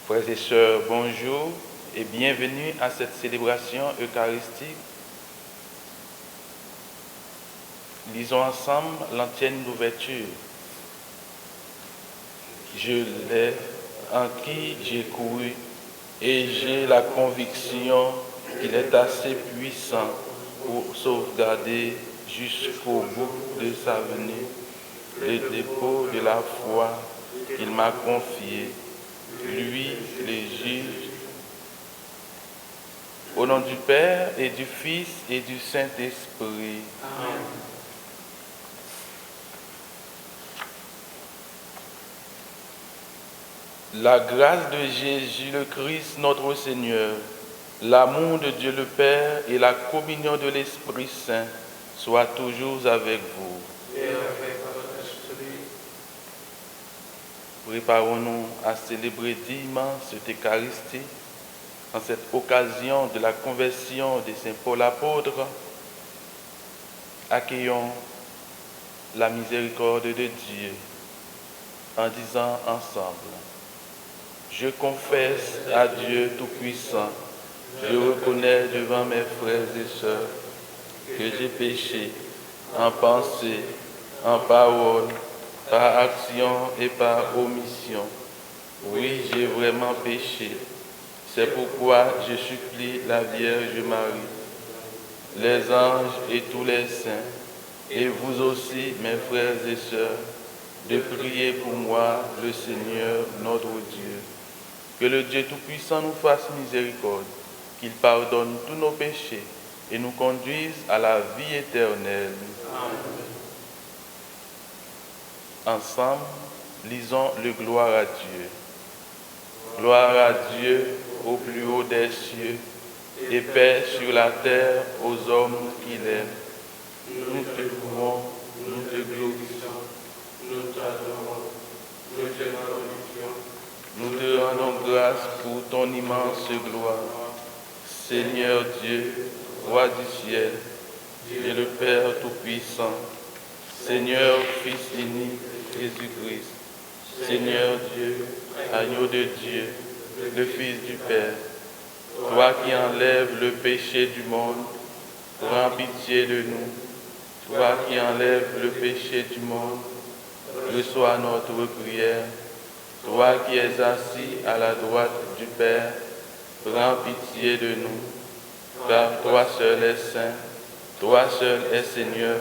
Frères et sœurs, bonjour et bienvenue à cette célébration eucharistique. Lisons ensemble l'ancienne d'ouverture. Je l'ai en qui j'ai couru et j'ai la conviction qu'il est assez puissant pour sauvegarder jusqu'au bout de sa venue le dépôt de la foi qu'il m'a confié. Lui, les juges, au nom du Père et du Fils et du Saint-Esprit. Amen. La grâce de Jésus le Christ, notre Seigneur, l'amour de Dieu le Père et la communion de l'Esprit Saint soient toujours avec vous. Et avec votre esprit. Préparons-nous à célébrer dignement cette Eucharistie en cette occasion de la conversion de Saint Paul apôtre. Accueillons la miséricorde de Dieu en disant ensemble: je confesse à Dieu Tout-Puissant, je reconnais devant mes frères et sœurs que j'ai péché en pensée, en parole, par action et par omission. Oui, j'ai vraiment péché. C'est pourquoi je supplie la Vierge Marie, les anges et tous les saints, et vous aussi, mes frères et sœurs, de prier pour moi, le Seigneur, notre Dieu. Que le Dieu Tout-Puissant nous fasse miséricorde, qu'il pardonne tous nos péchés et nous conduise à la vie éternelle. Amen. Ensemble, lisons le Gloire à Dieu. Gloire à Dieu au plus haut des cieux et paix sur la terre aux hommes qu'il aime. Nous te louons, nous te glorifions, nous t'adorons, nous te glorifions. Nous te rendons grâce pour ton immense gloire. Seigneur Dieu, Roi du ciel, Dieu le Père Tout-Puissant, Seigneur Fils unique, Jésus-Christ, Seigneur Dieu, agneau de Dieu, le Fils du Père, toi qui enlèves le péché du monde, prends pitié de nous. Toi qui enlèves le péché du monde, reçois notre prière. Toi qui es assis à la droite du Père, prends pitié de nous, car toi seul es saint, toi seul es Seigneur,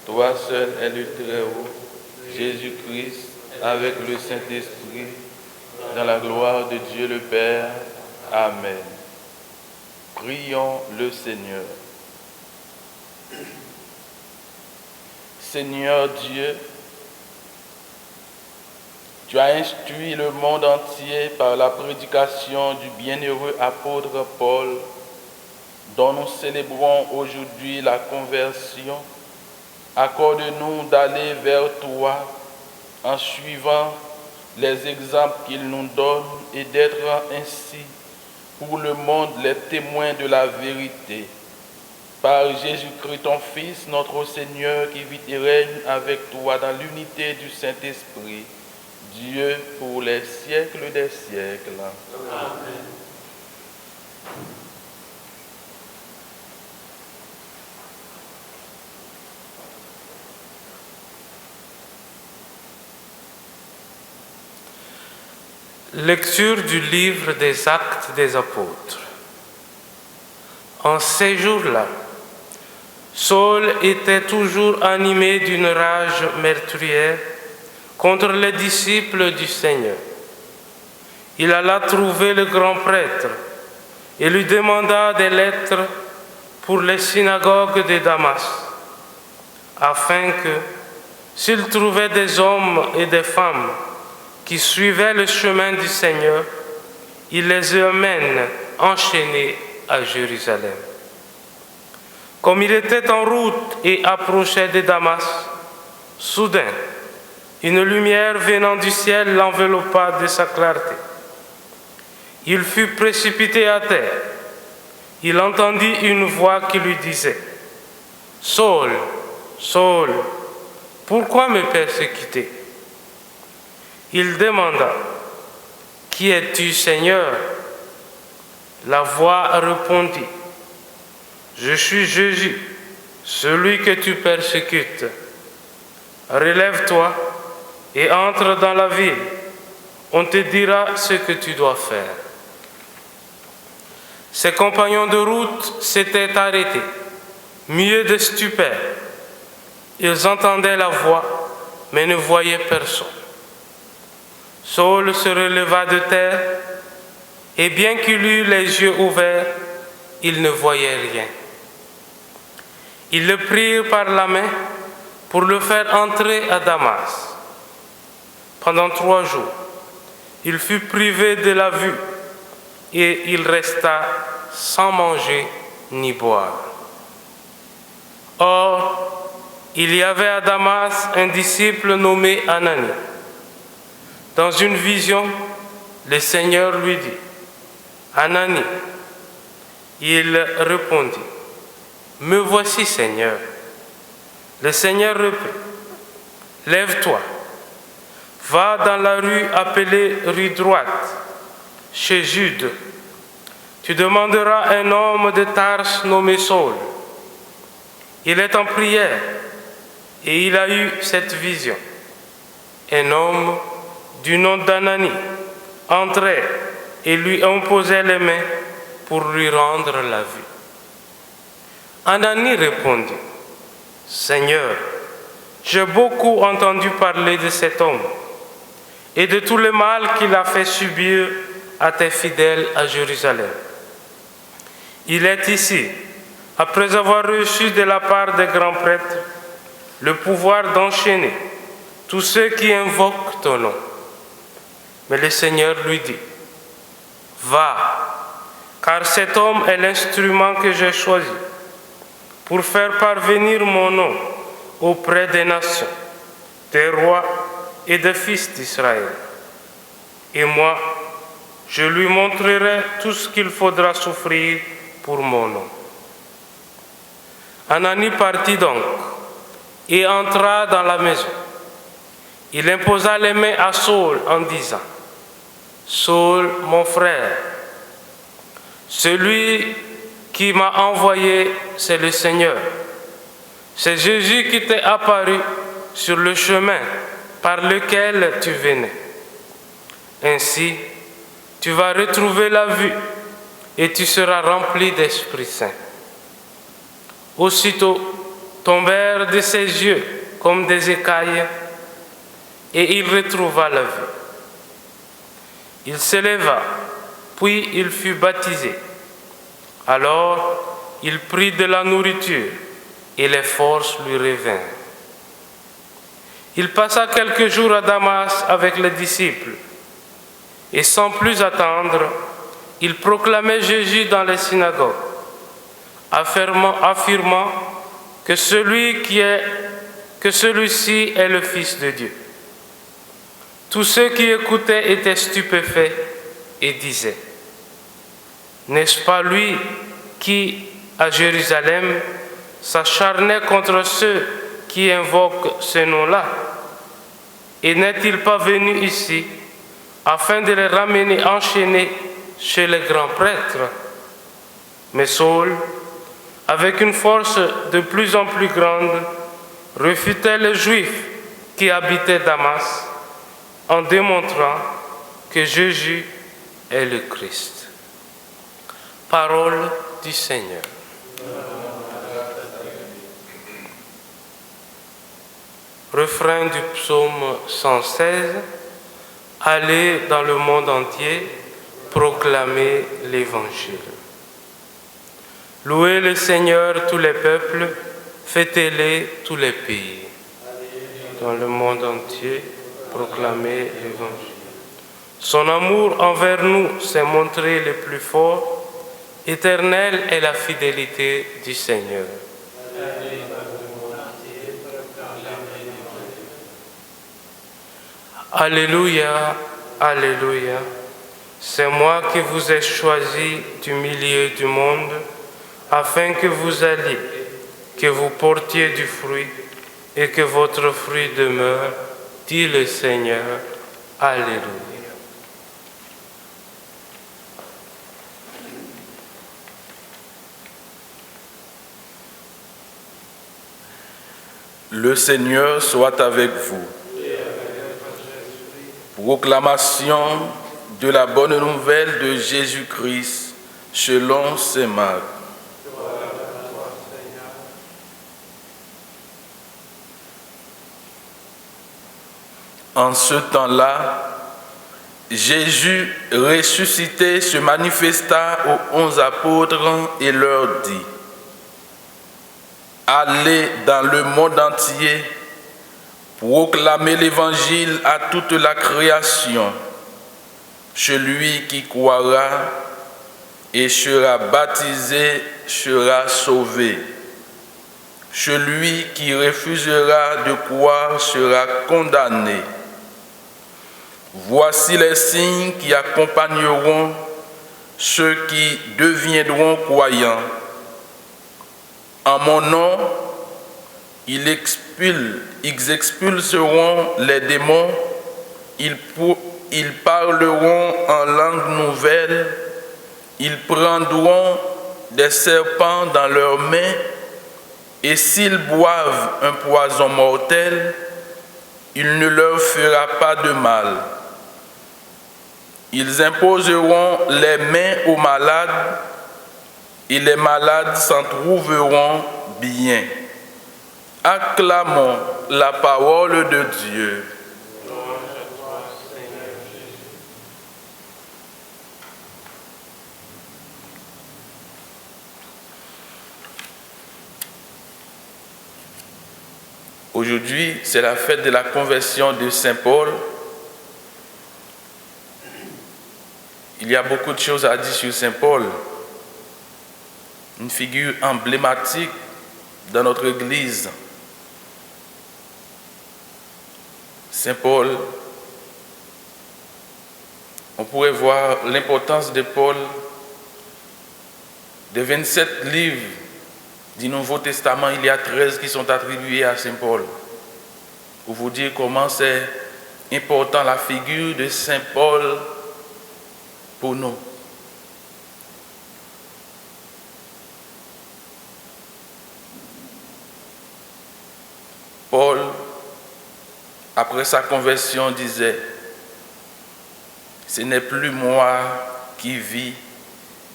toi seul es le Très-Haut, Jésus-Christ, avec le Saint-Esprit, dans la gloire de Dieu le Père. Amen. Prions le Seigneur. Seigneur Dieu, tu as instruit le monde entier par la prédication du bienheureux apôtre Paul, dont nous célébrons aujourd'hui la conversion. Accorde-nous d'aller vers toi en suivant les exemples qu'il nous donne et d'être ainsi pour le monde les témoins de la vérité. Par Jésus-Christ, ton Fils, notre Seigneur, qui vit et règne avec toi dans l'unité du Saint-Esprit, Dieu pour les siècles des siècles. Amen. Lecture du livre des Actes des Apôtres. En ces jours-là, Saul était toujours animé d'une rage meurtrière contre les disciples du Seigneur. Il alla trouver le grand prêtre et lui demanda des lettres pour les synagogues de Damas, afin que, s'il trouvait des hommes et des femmes qui suivaient le chemin du Seigneur, il les emmène enchaînés à Jérusalem. Comme il était en route et approchait de Damas, soudain, une lumière venant du ciel l'enveloppa de sa clarté. Il fut précipité à terre. Il entendit une voix qui lui disait: « Saul, Saul, pourquoi me persécuter ?» Il demanda: Qui es-tu, Seigneur? La voix répondit, je suis Jésus, celui que tu persécutes. Relève-toi et entre dans la ville. On te dira ce que tu dois faire. Ses compagnons de route s'étaient arrêtés, muets de stupeur. Ils entendaient la voix, mais ne voyaient personne. Saul se releva de terre, et bien qu'il eût les yeux ouverts, il ne voyait rien. Ils le prirent par la main pour le faire entrer à Damas. Pendant 3 jours, il fut privé de la vue et il resta sans manger ni boire. Or, il y avait à Damas un disciple nommé Ananie. Dans une vision, le Seigneur lui dit, « Ananie ». Il répondit, « Me voici, Seigneur ». Le Seigneur reprit, « Lève-toi, va dans la rue appelée rue droite, chez Jude. Tu demanderas un homme de Tarse nommé Saul. Il est en prière et il a eu cette vision. Un homme du nom d'Ananie entrait et lui imposait les mains pour lui rendre la vue. Ananie répondit, « Seigneur, j'ai beaucoup entendu parler de cet homme et de tout le mal qu'il a fait subir à tes fidèles à Jérusalem. Il est ici, après avoir reçu de la part des grands prêtres le pouvoir d'enchaîner tous ceux qui invoquent ton nom. » Mais le Seigneur lui dit, « Va, car cet homme est l'instrument que j'ai choisi pour faire parvenir mon nom auprès des nations, des rois et des fils d'Israël. Et moi, je lui montrerai tout ce qu'il faudra souffrir pour mon nom. » Ananie partit donc et entra dans la maison. Il imposa les mains à Saul en disant, « Saul, mon frère, celui qui m'a envoyé, c'est le Seigneur. C'est Jésus qui t'est apparu sur le chemin par lequel tu venais. Ainsi, tu vas retrouver la vue et tu seras rempli d'Esprit Saint. » Aussitôt tombèrent de ses yeux comme des écailles et il retrouva la vue. Il se leva, puis il fut baptisé. Alors il prit de la nourriture et les forces lui revinrent. Il passa quelques jours à Damas avec les disciples et sans plus attendre, il proclamait Jésus dans les synagogues, affirmant que celui-ci est le Fils de Dieu. Tous ceux qui écoutaient étaient stupéfaits et disaient, « N'est-ce pas lui qui, à Jérusalem, s'acharnait contre ceux qui invoquent ce nom-là? Et n'est-il pas venu ici afin de les ramener enchaînés chez les grands prêtres? » Mais Saul, avec une force de plus en plus grande, refutait les Juifs qui habitaient Damas en démontrant que Jésus est le Christ. Parole du Seigneur. Refrain du psaume 116. Allez dans le monde entier, proclamer l'Évangile. Louez le Seigneur tous les peuples, fêtez-les tous les pays. Dans le monde entier, proclamer l'Évangile. Son amour envers nous s'est montré le plus fort. Éternelle est la fidélité du Seigneur. Alléluia, alléluia. C'est moi qui vous ai choisi du milieu du monde, afin que vous alliez, que vous portiez du fruit et que votre fruit demeure, dit le Seigneur. Alléluia. Le Seigneur soit avec vous. Proclamation de la bonne nouvelle de Jésus-Christ selon saint Marc. En ce temps-là, Jésus ressuscité se manifesta aux 11 apôtres et leur dit: Allez dans le monde entier, proclamez l'évangile à toute la création. Celui qui croira et sera baptisé sera sauvé. Celui qui refusera de croire sera condamné. Voici les signes qui accompagneront ceux qui deviendront croyants. En mon nom, ils expulseront les démons, ils parleront en langue nouvelle, ils prendront des serpents dans leurs mains, et s'ils boivent un poison mortel, il ne leur fera pas de mal. Ils imposeront les mains aux malades, et les malades s'en trouveront bien. Acclamons la parole de Dieu. Aujourd'hui, c'est la fête de la conversion de Saint Paul. Il y a beaucoup de choses à dire sur Saint Paul, une figure emblématique dans notre Église. Saint Paul, on pourrait voir l'importance de Paul, des 27 livres du Nouveau Testament, il y a 13 qui sont attribués à Saint Paul. Pour vous dire comment c'est important la figure de Saint Paul pour nous. Paul, après sa conversion, disait: ce n'est plus moi qui vis,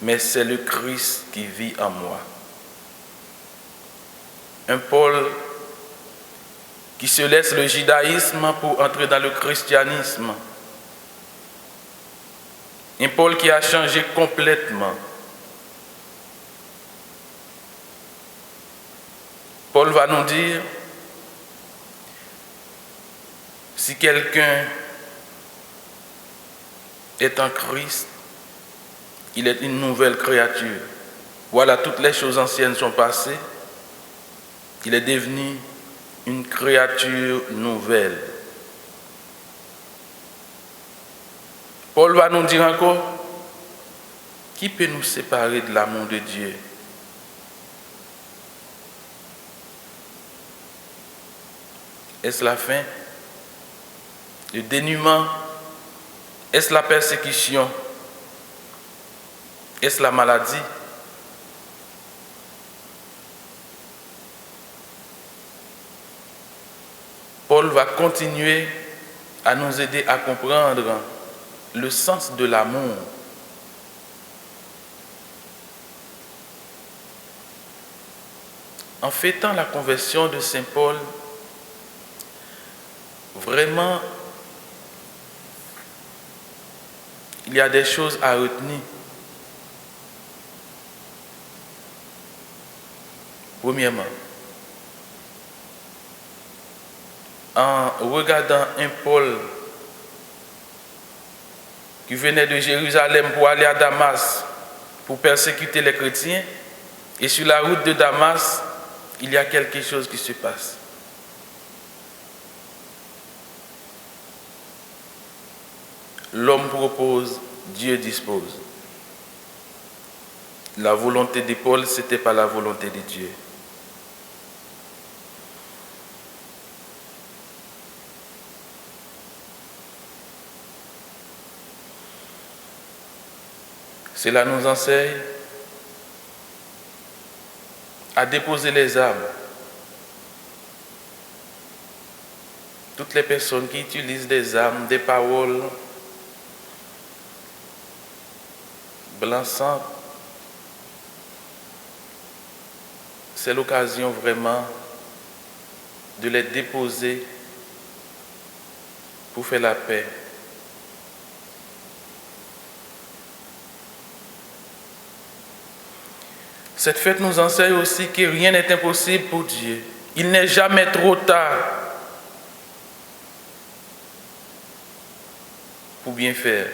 mais c'est le Christ qui vit en moi. Un Paul qui se laisse le judaïsme pour entrer dans le christianisme. Un Paul qui a changé complètement. Paul va nous dire: si quelqu'un est en Christ, il est une nouvelle créature. Voilà, toutes les choses anciennes sont passées. Il est devenu une créature nouvelle. Paul va nous dire encore: qui peut nous séparer de l'amour de Dieu? Est-ce la faim? Le dénuement? Est-ce la persécution? Est-ce la maladie? Paul va continuer à nous aider à comprendre le sens de l'amour. En fêtant la conversion de Saint Paul, vraiment, il y a des choses à retenir. Premièrement, en regardant un Paul qui venait de Jérusalem pour aller à Damas pour persécuter les chrétiens, et sur la route de Damas, il y a quelque chose qui se passe. L'homme propose, Dieu dispose. La volonté de Paul, ce n'était pas la volonté de Dieu. Cela nous enseigne à déposer les armes, toutes les personnes qui utilisent des armes, des paroles blançantes, c'est l'occasion vraiment de les déposer pour faire la paix. Cette fête nous enseigne aussi que rien n'est impossible pour Dieu. Il n'est jamais trop tard pour bien faire.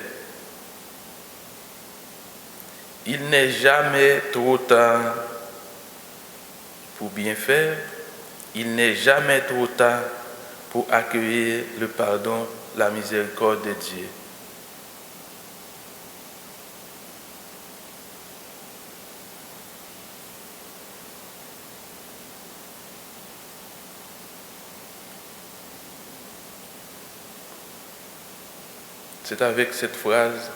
Il n'est jamais trop tard pour bien faire. Il n'est jamais trop tard pour accueillir le pardon, la miséricorde de Dieu. C'est avec cette phrase,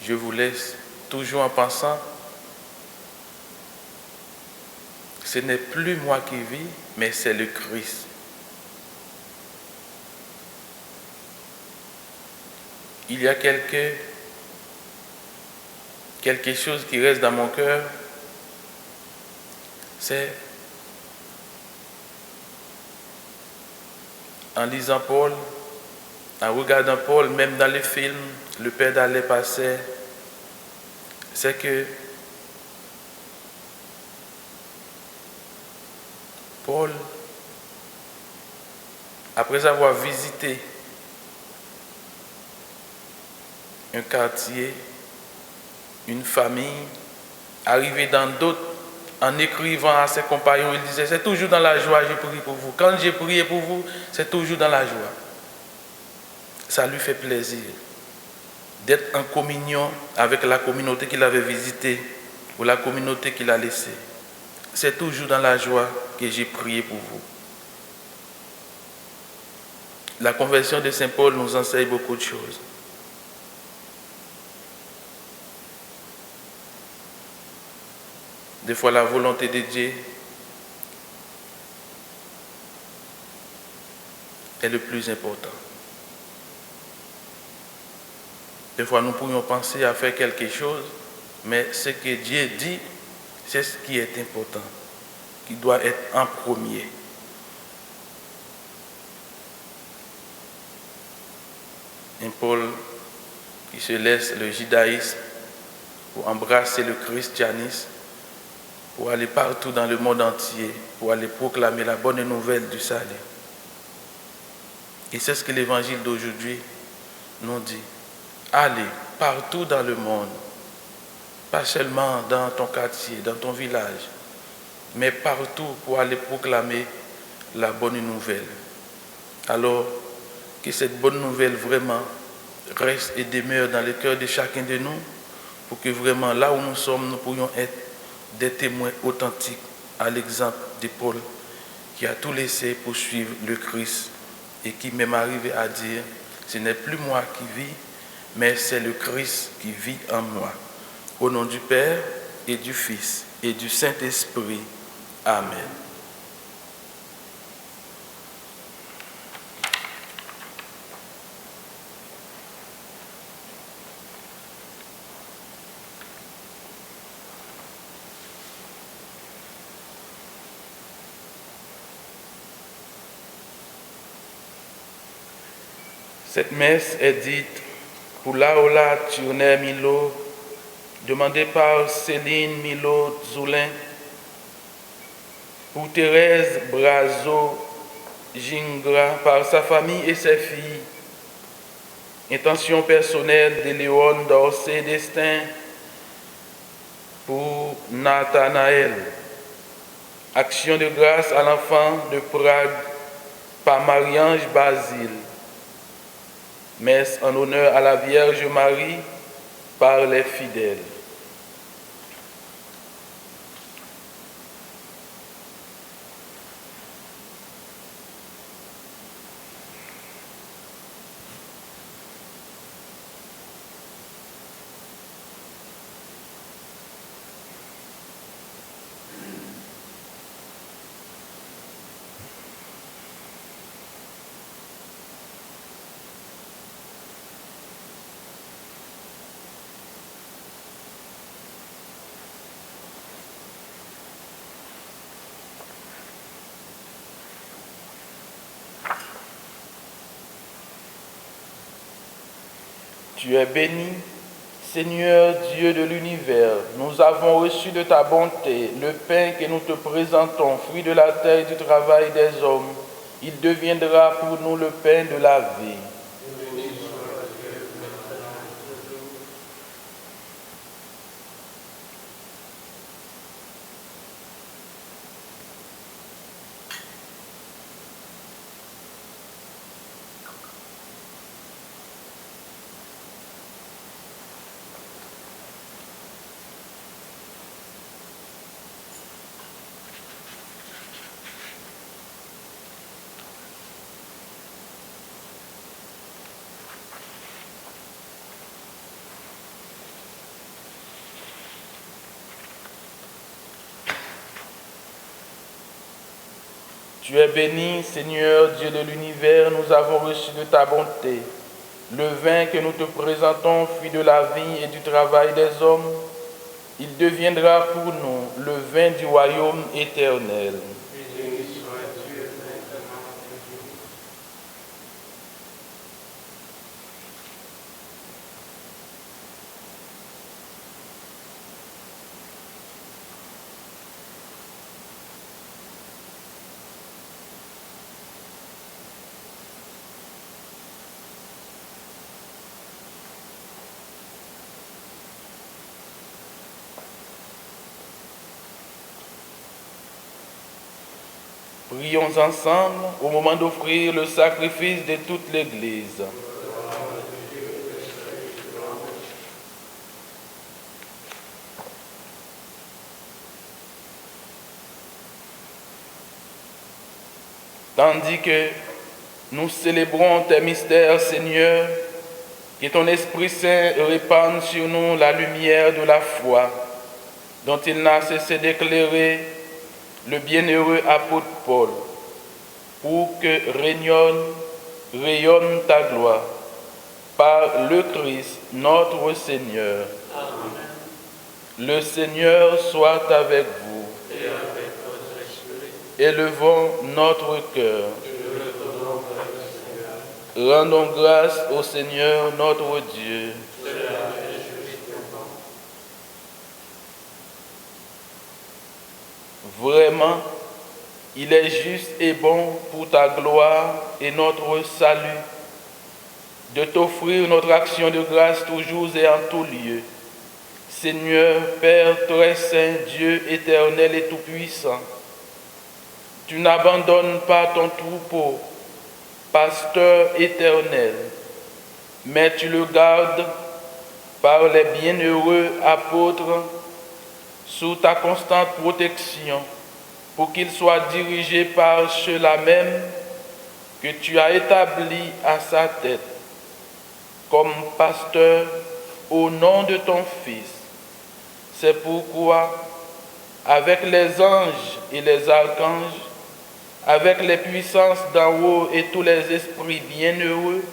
je vous laisse toujours en pensant, ce n'est plus moi qui vis, mais c'est le Christ. Il y a quelque chose qui reste dans mon cœur, c'est en lisant Paul, en regardant Paul, même dans les films, le Père d'Alais passait, c'est que Paul, après avoir visité un quartier, une famille, arrivé dans d'autres, en écrivant à ses compagnons, il disait, c'est toujours dans la joie, j'ai prié pour vous. Quand j'ai prié pour vous, c'est toujours dans la joie. Ça lui fait plaisir d'être en communion avec la communauté qu'il avait visitée ou la communauté qu'il a laissée. C'est toujours dans la joie que j'ai prié pour vous. La conversion de Saint Paul nous enseigne beaucoup de choses. Des fois, la volonté de Dieu est le plus important. Des fois, nous pourrions penser à faire quelque chose, mais ce que Dieu dit, c'est ce qui est important, qui doit être en premier. Un Paul qui se laisse le judaïsme pour embrasser le christianisme, pour aller partout dans le monde entier, pour aller proclamer la bonne nouvelle du salut. Et c'est ce que l'évangile d'aujourd'hui nous dit. Allez partout dans le monde, pas seulement dans ton quartier, dans ton village, mais partout pour aller proclamer la bonne nouvelle. Alors que cette bonne nouvelle vraiment reste et demeure dans le cœur de chacun de nous, pour que vraiment là où nous sommes, nous pourrions être des témoins authentiques à l'exemple de Paul, qui a tout laissé pour suivre le Christ et qui même arrivé à dire, ce n'est plus moi qui vis, mais c'est le Christ qui vit en moi. Au nom du Père et du Fils et du Saint-Esprit. Amen. Cette messe est dite pour Laola Turner Milo, demandée par Céline Milo Zoulin, pour Thérèse Brazo Gingra, par sa famille et ses filles, intention personnelle de Léon Dorsey Destin, pour Nathanaël, action de grâce à l'enfant de Prague, par Marie-Ange Basile, messe en honneur à la Vierge Marie par les fidèles. Tu es béni, Seigneur Dieu de l'univers. Nous avons reçu de ta bonté le pain que nous te présentons, fruit de la terre et du travail des hommes. Il deviendra pour nous le pain de la vie. Tu es béni, Seigneur Dieu de l'univers, nous avons reçu de ta bonté le vin que nous te présentons, fruit de la vie et du travail des hommes. Il deviendra pour nous le vin du royaume éternel. Prions ensemble au moment d'offrir le sacrifice de toute l'Église. Tandis que nous célébrons tes mystères, Seigneur, que ton Esprit Saint répande sur nous la lumière de la foi, dont il n'a cessé d'éclairer le bienheureux apôtre Paul, pour que rayonne ta gloire par le Christ notre Seigneur. Amen. Le Seigneur soit avec vous. Et avec votre esprit. Élevons notre cœur. Rendons grâce au Seigneur notre Dieu. Vraiment, il est juste et bon pour ta gloire et notre salut de t'offrir notre action de grâce toujours et en tout lieu. Seigneur, Père très saint, Dieu éternel et tout-puissant, tu n'abandonnes pas ton troupeau, pasteur éternel, mais tu le gardes par les bienheureux apôtres sous ta constante protection, pour qu'il soit dirigé par ceux-là même que tu as établis à sa tête, comme pasteur au nom de ton Fils. C'est pourquoi, avec les anges et les archanges, avec les puissances d'en haut et tous les esprits bienheureux,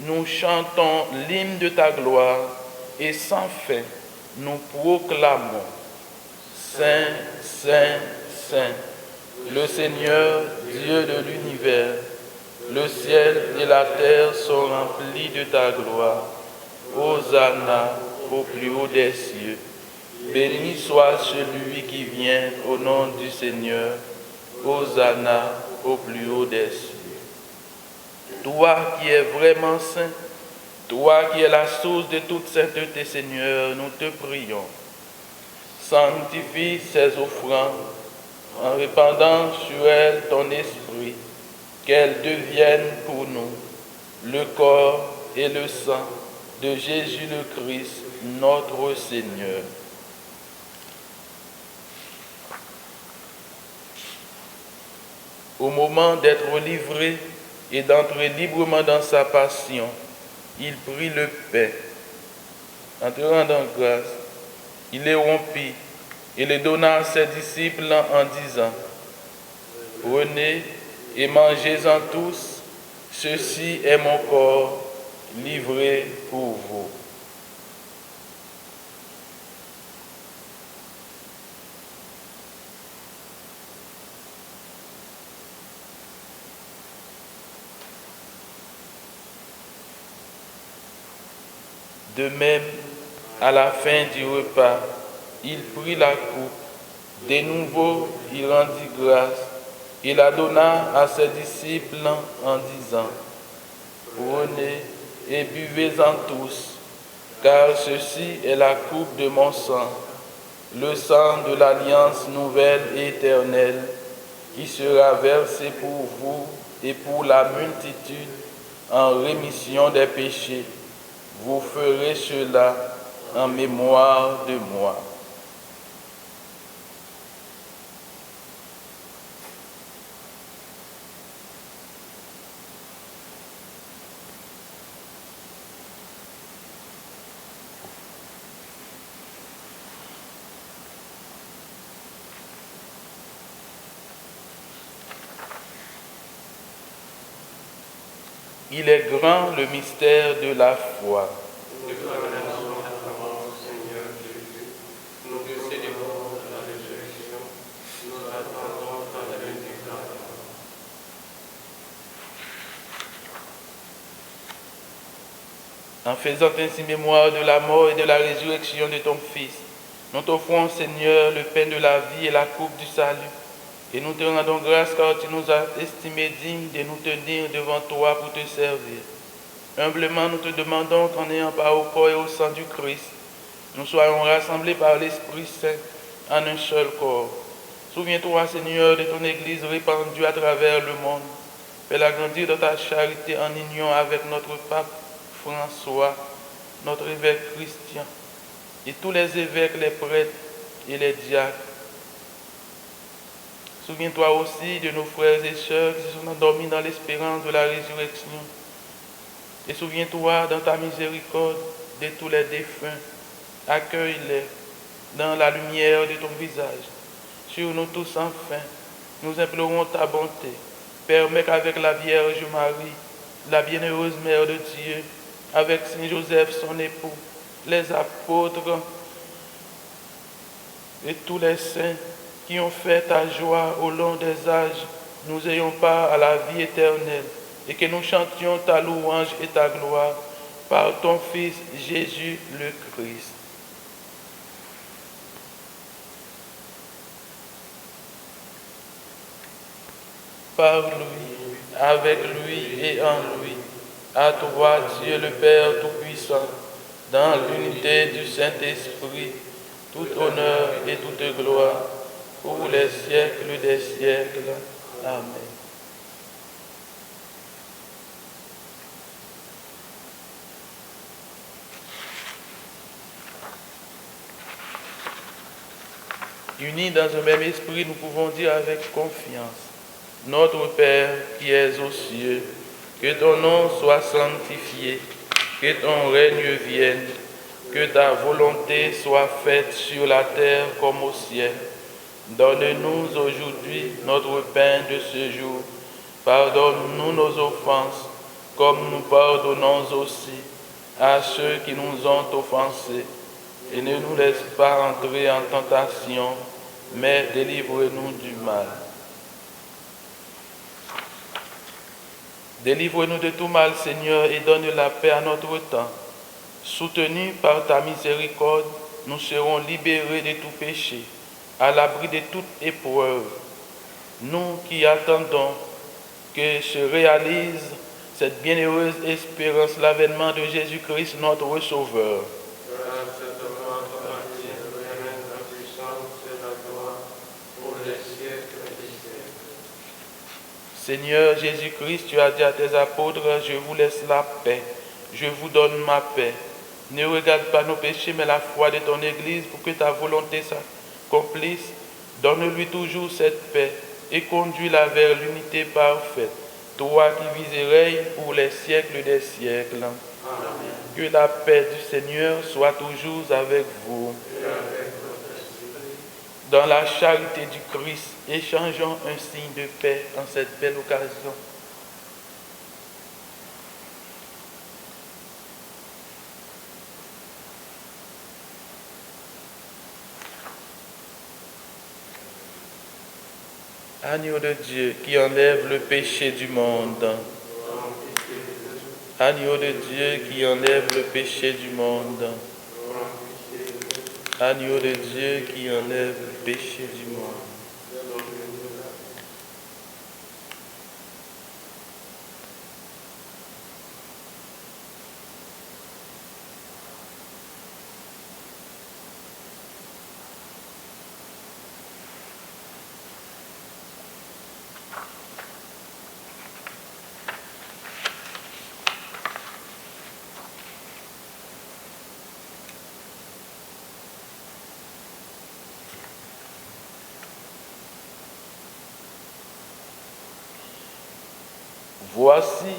nous chantons l'hymne de ta gloire et sans fin, nous proclamons: Saint, Saint, Saint, le Seigneur, Dieu de l'univers, le ciel et la terre sont remplis de ta gloire. Hosanna au plus haut des cieux. Béni soit celui qui vient au nom du Seigneur. Hosanna au plus haut des cieux. Toi qui es vraiment saint, toi qui es la source de toute sainteté, Seigneur, nous te prions. Sanctifie ces offrandes en répandant sur elles ton esprit, qu'elles deviennent pour nous le corps et le sang de Jésus le Christ, notre Seigneur. Au moment d'être livré et d'entrer librement dans sa passion, il prit le pain. En te rendant grâce, il les rompit et les donna à ses disciples en disant: Prenez et mangez-en tous, ceci est mon corps livré pour vous. De même, à la fin du repas, il prit la coupe. De nouveau, il rendit grâce. Il la donna à ses disciples en disant, « Prenez et buvez-en tous, car ceci est la coupe de mon sang, le sang de l'alliance nouvelle et éternelle, qui sera versé pour vous et pour la multitude en rémission des péchés. Vous ferez cela en mémoire de moi. » Il est grand le mystère de la foi. En faisant ainsi mémoire de la mort et de la résurrection de ton Fils, nous t'offrons, Seigneur, le pain de la vie et la coupe du salut. Et nous te rendons grâce car tu nous as estimés dignes de nous tenir devant toi pour te servir. Humblement, nous te demandons qu'en ayant part au corps et au sang du Christ, nous soyons rassemblés par l'Esprit Saint en un seul corps. Souviens-toi, Seigneur, de ton Église répandue à travers le monde. Fais-la grandir dans ta charité en union avec notre pape François, notre évêque Christian, et tous les évêques, les prêtres et les diacres. Souviens-toi aussi de nos frères et sœurs qui sont endormis dans l'espérance de la résurrection. Et souviens-toi dans ta miséricorde de tous les défunts. Accueille-les dans la lumière de ton visage. Sur nous tous enfin, nous implorons ta bonté. Permets qu'avec la Vierge Marie, la bienheureuse Mère de Dieu, avec Saint Joseph son époux, les apôtres et tous les saints qui ont fait ta joie au long des âges, nous ayons part à la vie éternelle et que nous chantions ta louange et ta gloire par ton Fils Jésus le Christ. Par lui, avec lui et en lui, à toi Dieu le Père Tout-Puissant, dans l'unité du Saint-Esprit, tout honneur et toute gloire, pour les siècles des siècles. Amen. Unis dans un même esprit, nous pouvons dire avec confiance, Notre Père qui es aux cieux, que ton nom soit sanctifié, que ton règne vienne, que ta volonté soit faite sur la terre comme au ciel. Donne-nous aujourd'hui notre pain de ce jour. Pardonne-nous nos offenses, comme nous pardonnons aussi à ceux qui nous ont offensés. Et ne nous laisse pas entrer en tentation, mais délivre-nous du mal. Délivre-nous de tout mal, Seigneur, et donne la paix à notre temps. Soutenus par ta miséricorde, nous serons libérés de tout péché, à l'abri de toute épreuve. Nous qui attendons que se réalise cette bienheureuse espérance, l'avènement de Jésus-Christ, notre Sauveur. Seigneur Jésus-Christ, tu as dit à tes apôtres, je vous laisse la paix, je vous donne ma paix. Ne regarde pas nos péchés, mais la foi de ton Église pour que ta volonté s'accomplisse. Donne-lui toujours cette paix et conduis-la vers l'unité parfaite. Toi qui vis et règnes pour les siècles des siècles. Amen. Que la paix du Seigneur soit toujours avec vous. Dans la charité du Christ, échangeons un signe de paix en cette belle occasion. Agneau de Dieu qui enlève le péché du monde, Agneau de Dieu qui enlève le péché du monde. Agneau de Dieu qui enlève le péché du monde. Voici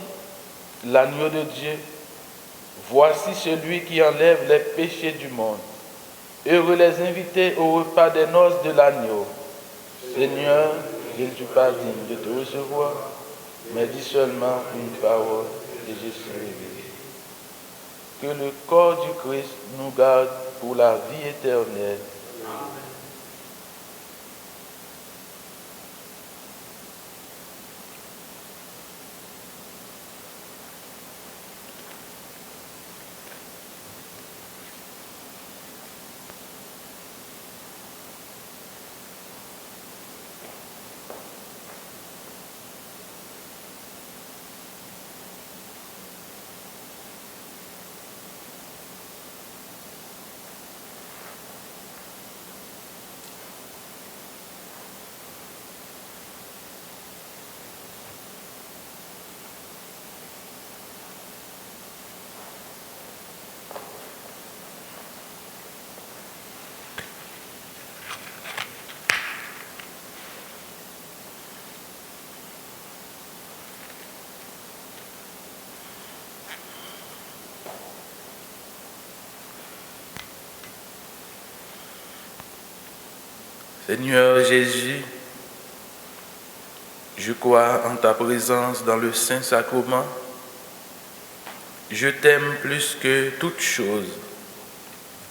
l'agneau de Dieu, voici celui qui enlève les péchés du monde. Heureux les invités au repas des noces de l'agneau. Seigneur, je ne suis pas digne de te recevoir, mais dis seulement une parole et je serai guéri. Que le corps du Christ nous garde pour la vie éternelle. Seigneur Jésus, je crois en ta présence dans le Saint-Sacrement. Je t'aime plus que toute chose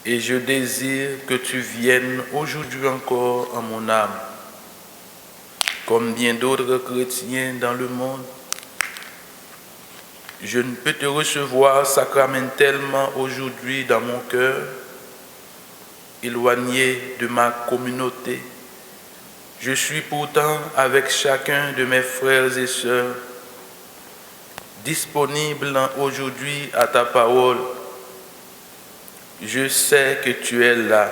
et je désire que tu viennes aujourd'hui encore en mon âme. Comme bien d'autres chrétiens dans le monde, je ne peux te recevoir sacramentellement aujourd'hui dans mon cœur, éloigné de ma communauté. Je suis pourtant avec chacun de mes frères et sœurs, disponible aujourd'hui à ta parole. Je sais que tu es là,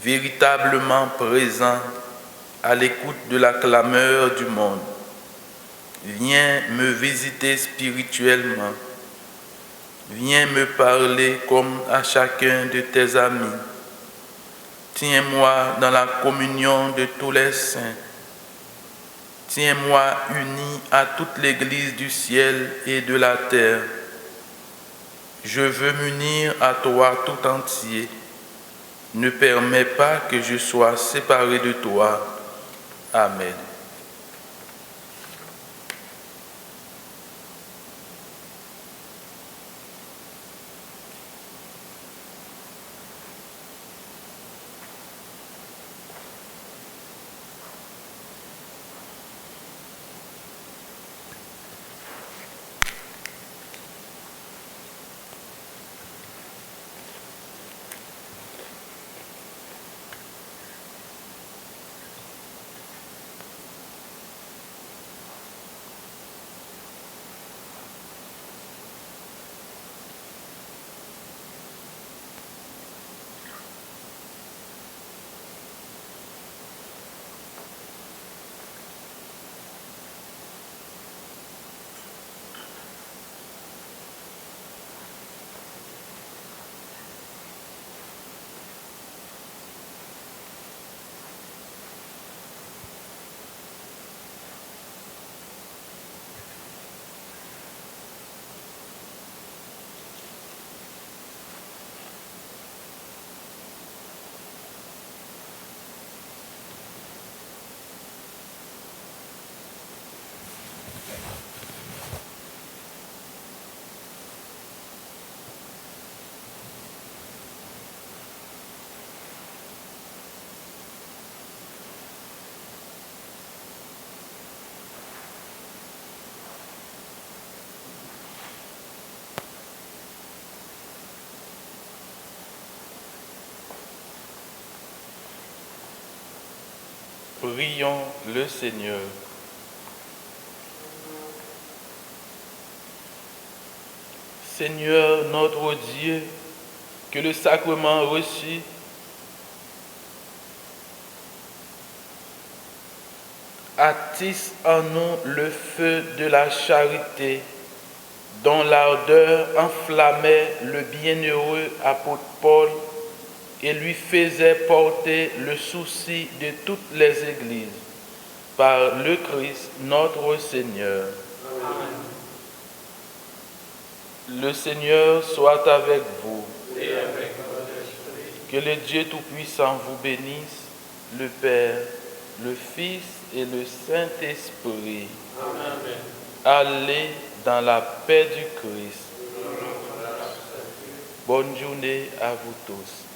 véritablement présent, à l'écoute de la clameur du monde. Viens me visiter spirituellement. Viens me parler comme à chacun de tes amis. Tiens-moi dans la communion de tous les saints. Tiens-moi uni à toute l'Église du ciel et de la terre. Je veux m'unir à toi tout entier. Ne permets pas que je sois séparé de toi. Amen. Prions le Seigneur. Seigneur notre Dieu, que le sacrement reçu attise en nous le feu de la charité, dont l'ardeur enflammait le bienheureux apôtre Paul et lui faisait porter le souci de toutes les églises, par le Christ notre Seigneur. Amen. Le Seigneur soit avec vous. Et avec votre esprit. Que le Dieu Tout-Puissant vous bénisse, le Père, le Fils et le Saint-Esprit. Amen. Allez dans la paix du Christ. Bonne journée à vous tous.